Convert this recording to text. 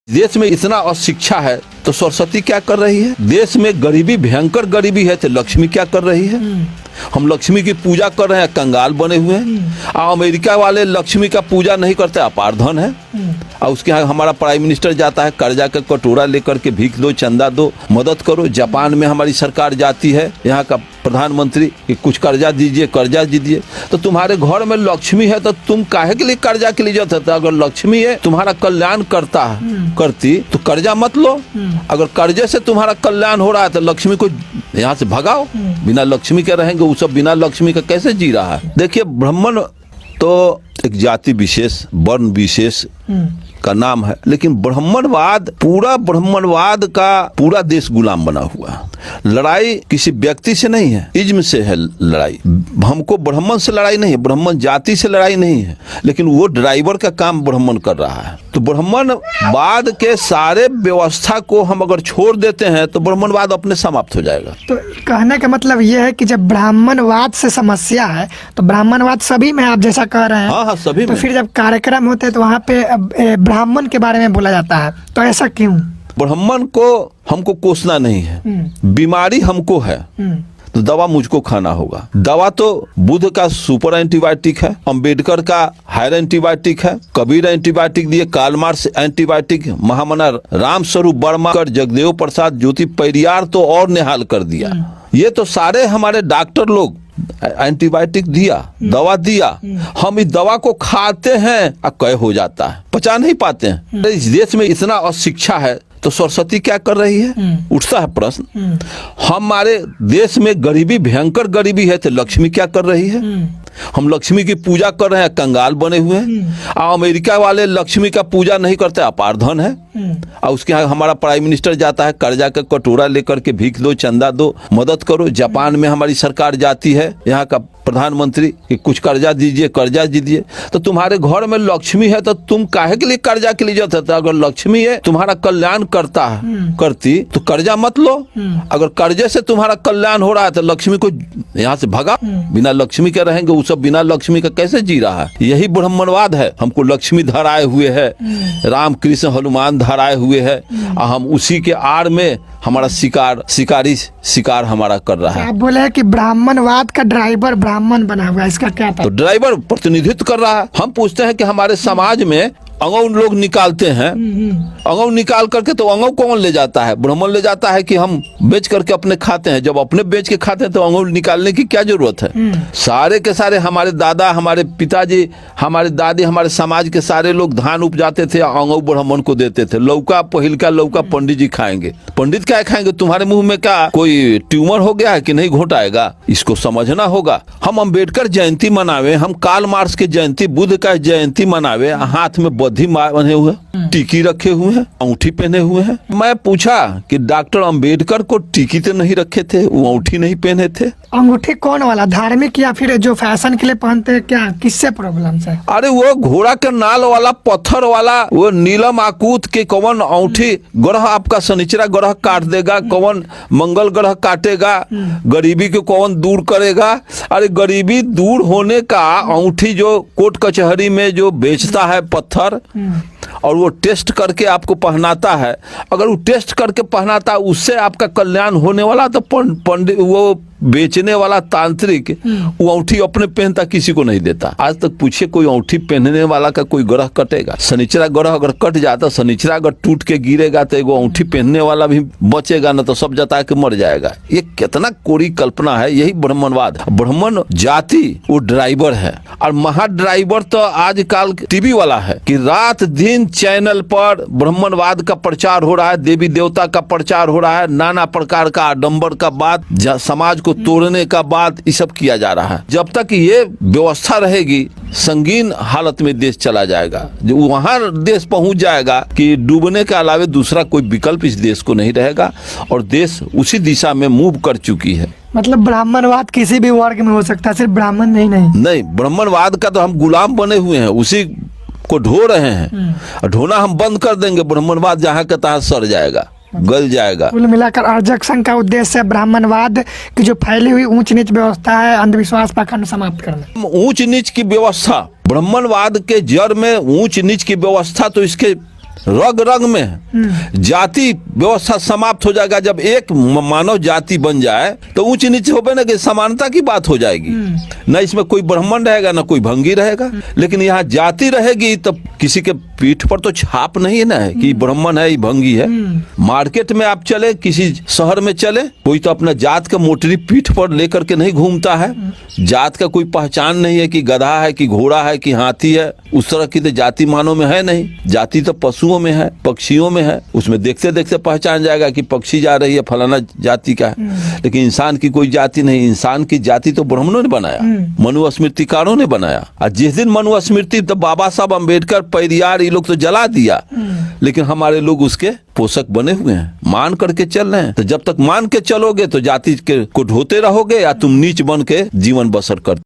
देश में इतना अशिक्षा है तो सरस्वती क्या कर रही है। देश में गरीबी, भयंकर गरीबी है तो लक्ष्मी क्या कर रही है। हम लक्ष्मी की पूजा कर रहे हैं, कंगाल बने हुए हैं। और अमेरिका वाले लक्ष्मी का पूजा नहीं करते, अपार धन है। और उसके यहाँ हमारा प्राइम मिनिस्टर जाता है कर्जा का कटोरा लेकर के, भीख दो, चंदा दो, मदद करो। जापान में हमारी सरकार जाती है, यहाँ का प्रधानमंत्री कि कुछ कर्जा दीजिए, कर्जा दीजिए। तो तुम्हारे घर में लक्ष्मी है तो तुम काहे के लिए कर्जा के लिए जाते। अगर लक्ष्मी है तुम्हारा कल्याण करती तो कर्जा मत लो। अगर कर्जे से तुम्हारा कल्याण हो रहा है तो लक्ष्मी को यहाँ से भगाओ। बिना लक्ष्मी के रहेंगे, वो सब बिना लक्ष्मी का कैसे जी रहा है। देखिए, ब्राह्मण तो एक जाति विशेष, वर्ण विशेष का नाम है, लेकिन ब्राह्मणवाद, पूरा ब्राह्मणवाद का पूरा देश गुलाम बना हुआ। लड़ाई किसी व्यक्ति से नहीं है, इज्म से है लड़ाई। हमको ब्राह्मण से लड़ाई नहीं है, ब्राह्मण जाति से लड़ाई नहीं है, लेकिन वो ड्राइवर का काम ब्राह्मण कर रहा है। तो ब्राह्मणवाद के सारे व्यवस्था को हम अगर छोड़ देते हैं तो ब्राह्मणवाद अपने समाप्त हो जाएगा। तो कहने का मतलब ये है कि जब ब्राह्मणवाद से समस्या है तो ब्राह्मणवाद सभी में, आप जैसा कह रहे हैं। हाँ, सभी तो में। फिर जब कार्यक्रम होते हैं तो वहाँ पे ब्राह्मण के बारे में बोला जाता है, तो ऐसा क्यों? ब्राह्मण को हमको कोसना नहीं है, बीमारी हमको है तो दवा मुझको खाना होगा। दवा तो बुद्ध का सुपर एंटीबायोटिक है, अंबेडकर का हायर एंटीबायोटिक है, कबीर एंटीबायोटिक दिए, कार्ल मार्क्स एंटीबायोटिक, महामना राम स्वरूप वर्मा, जगदेव प्रसाद, ज्योति परियार तो और निहाल कर दिया। ये तो सारे हमारे डॉक्टर लोग एंटीबायोटिक दिया, दवा दिया। हम इस दवा को खाते हैं और कय हो जाता है, पचा नहीं पाते हैं। इस देश में इतना अशिक्षा है तो सरस्वती क्या कर रही है। उठता है प्रश्न, हमारे देश में गरीबी, भयंकर गरीबी है तो लक्ष्मी क्या कर रही है। हम लक्ष्मी की पूजा कर रहे हैं, कंगाल बने हुए हैं। और अमेरिका वाले लक्ष्मी का पूजा नहीं करते, अपार धन है। और उसके यहाँ हमारा प्राइम मिनिस्टर जाता है कर्जा का कटोरा लेकर के, भीख दो, चंदा दो, मदद करो। जापान में हमारी सरकार जाती है, यहाँ का प्रधानमंत्री कि कुछ कर्जा दीजिए, कर्जा दीजिए। तो तुम्हारे घर में लक्ष्मी है तो तुम काहे के लिए कर्जा के लिए जाते। अगर लक्ष्मी है तुम्हारा कल्याण करती तो कर्जा मत लो। अगर कर्जे से तुम्हारा कल्याण हो रहा है तो लक्ष्मी को यहाँ से भगाओ। बिना लक्ष्मी के रहेंगे, वो सब बिना लक्ष्मी का कैसे जी रहा है। यही ब्राह्मणवाद है। हमको लक्ष्मी धराए हुए है, राम कृष्ण हनुमान धराए हुए है, और हम उसी के आड़ में हमारा शिकार हमारा कर रहा है। आप बोले हैं कि ब्राह्मणवाद का ड्राइवर ब्राह्मण बना हुआ है, इसका क्या था? तो ड्राइवर प्रतिनिधित्व कर रहा है। हम पूछते हैं कि हमारे समाज में अंगौ लोग निकालते हैं, अंगौ निकाल करके तो अंगौ कौन ले जाता है। ब्राह्मण ले जाता है कि हम बेच करके अपने खाते हैं। जब अपने बेच के खाते हैं तो अंगौ निकालने की क्या जरूरत है। सारे के सारे हमारे दादा, हमारे पिताजी, हमारे दादी, हमारे समाज के सारे लोग धान उपजाते थे, अंगौ ब्राह्मण को देते थे। लौका, पहिलका लौका पंडित जी खाएंगे। पंडित क्या खाएंगे? तुम्हारे मुंह में क्या कोई ट्यूमर हो गया है कि नहीं घोटाएगा, इसको समझना होगा। हम अंबेडकर जयंती मनावे, हम कार्ल मार्क्स की जयंती, बुद्ध का जयंती मनावे, हाथ में बद्धी बने हुए, टीकी रखे हुए हैं, अंगूठी पहने हुए हैं। मैं पूछा कि डॉक्टर अंबेडकर को टीकी तो नहीं रखे थे, वो अंगूठी नहीं पहने थे। अंगूठी कौन वाला, धार्मिक या फिर जो फैशन के लिए पहनते हैं, क्या किससे प्रॉब्लम है? अरे वो घोड़ा के नाल वाला, पत्थर वाला, वो नीलम आकूत के कौन अंगूठी। ग्रह आपका शनिचरा ग्रह काट देगा, कौन मंगल ग्रह काटेगा, गरीबी को कौन दूर करेगा। अरे गरीबी दूर होने का अंगूठी जो कोर्ट कचहरी में जो बेचता है पत्थर, और वो टेस्ट करके आपको पहनाता है, अगर वो टेस्ट करके पहनाता उससे आपका कल्याण होने वाला, तो पंडित, वो बेचने वाला तांत्रिक, वो अंगूठी अपने पहनता, किसी को नहीं देता। आज तक पूछिए कोई अंगूठी पहनने वाला का कोई ग्रह कटेगा? शनिचरा ग्रह अगर कट जाता, शनिचरा अगर टूट के गिरेगा तो एगो अंगूठी पहनने वाला भी बचेगा न, तो सब जता के मर जाएगा। ये कितना कोरी कल्पना है। यही ब्राह्मणवाद। ब्राह्मण जाति वो ड्राइवर है, और महा ड्राइवर तो आजकल टीवी वाला है कि रात दिन चैनल पर ब्राह्मणवाद का प्रचार हो रहा है, देवी देवता का प्रचार हो रहा है, नाना प्रकार का आडंबर का बात, समाज को तोड़ने का बात, ये सब किया जा रहा है। जब तक ये व्यवस्था रहेगी, संगीन हालत में देश चला जाएगा। जो वहां देश पहुंच जाएगा कि डूबने के अलावा दूसरा कोई विकल्प इस देश को नहीं रहेगा, और देश उसी दिशा में मूव कर चुकी है। मतलब ब्राह्मणवाद किसी भी वर्ग में हो सकता है, सिर्फ ब्राह्मण नहीं। ब्राह्मणवाद का तो हम गुलाम बने हुए हैं, उसी को ढो रहे हैं। ढोना हम बंद कर देंगे, ब्राह्मणवाद जहाँ के तहाँ सड़ जाएगा, गल जाएगा। कुल मिलाकर अर्जक संघ का उद्देश्य ब्राह्मणवाद की जो फैली हुई ऊंच नीच व्यवस्था है, अंधविश्वास पाखंड समाप्त करना। ऊंच नीच की व्यवस्था, ब्राह्मणवाद के जड़ में ऊंच नीच की व्यवस्था तो इसके रग रग में है। जाति व्यवस्था समाप्त हो जाएगा जब एक मानव जाति बन जाए, तो ऊंच नीच होवे ना कि समानता की बात हो जाएगी। न इसमें कोई ब्राह्मण रहेगा ना कोई भंगी रहेगा। लेकिन यहाँ जाति रहेगी तब किसी के पीठ पर तो छाप नहीं है ना है कि ब्राह्मण है, ये भंगी है। मार्केट में आप चले, किसी शहर में चले, कोई तो अपना जात का मोटरी पीठ पर लेकर के नहीं घूमता है। जात का कोई पहचान नहीं है कि गधा है कि घोड़ा है कि हाथी है। उस तरह की तो जाति मानव में है नहीं। जाति तो पशुओं में है, पक्षियों में है। उसमें देखते देखते पहचान जाएगा कि पक्षी जा रही है फलाना जाति का है। लेकिन इंसान की कोई जाति नहीं। इंसान की जाति तो ब्राह्मणों ने बनाया, मनुस्मृतिकारों ने बनाया। और जिस दिन मनुस्मृति तो बाबा साहब अम्बेडकर, पेरियार, ये लोग तो जला दिया, लेकिन हमारे लोग उसके पोषक बने हुए हैं, मान करके चल रहे हैं। तो जब तक मान के चलोगे तो जाति के को ढोते रहोगे या तुम नीच बन के जीवन बसर करते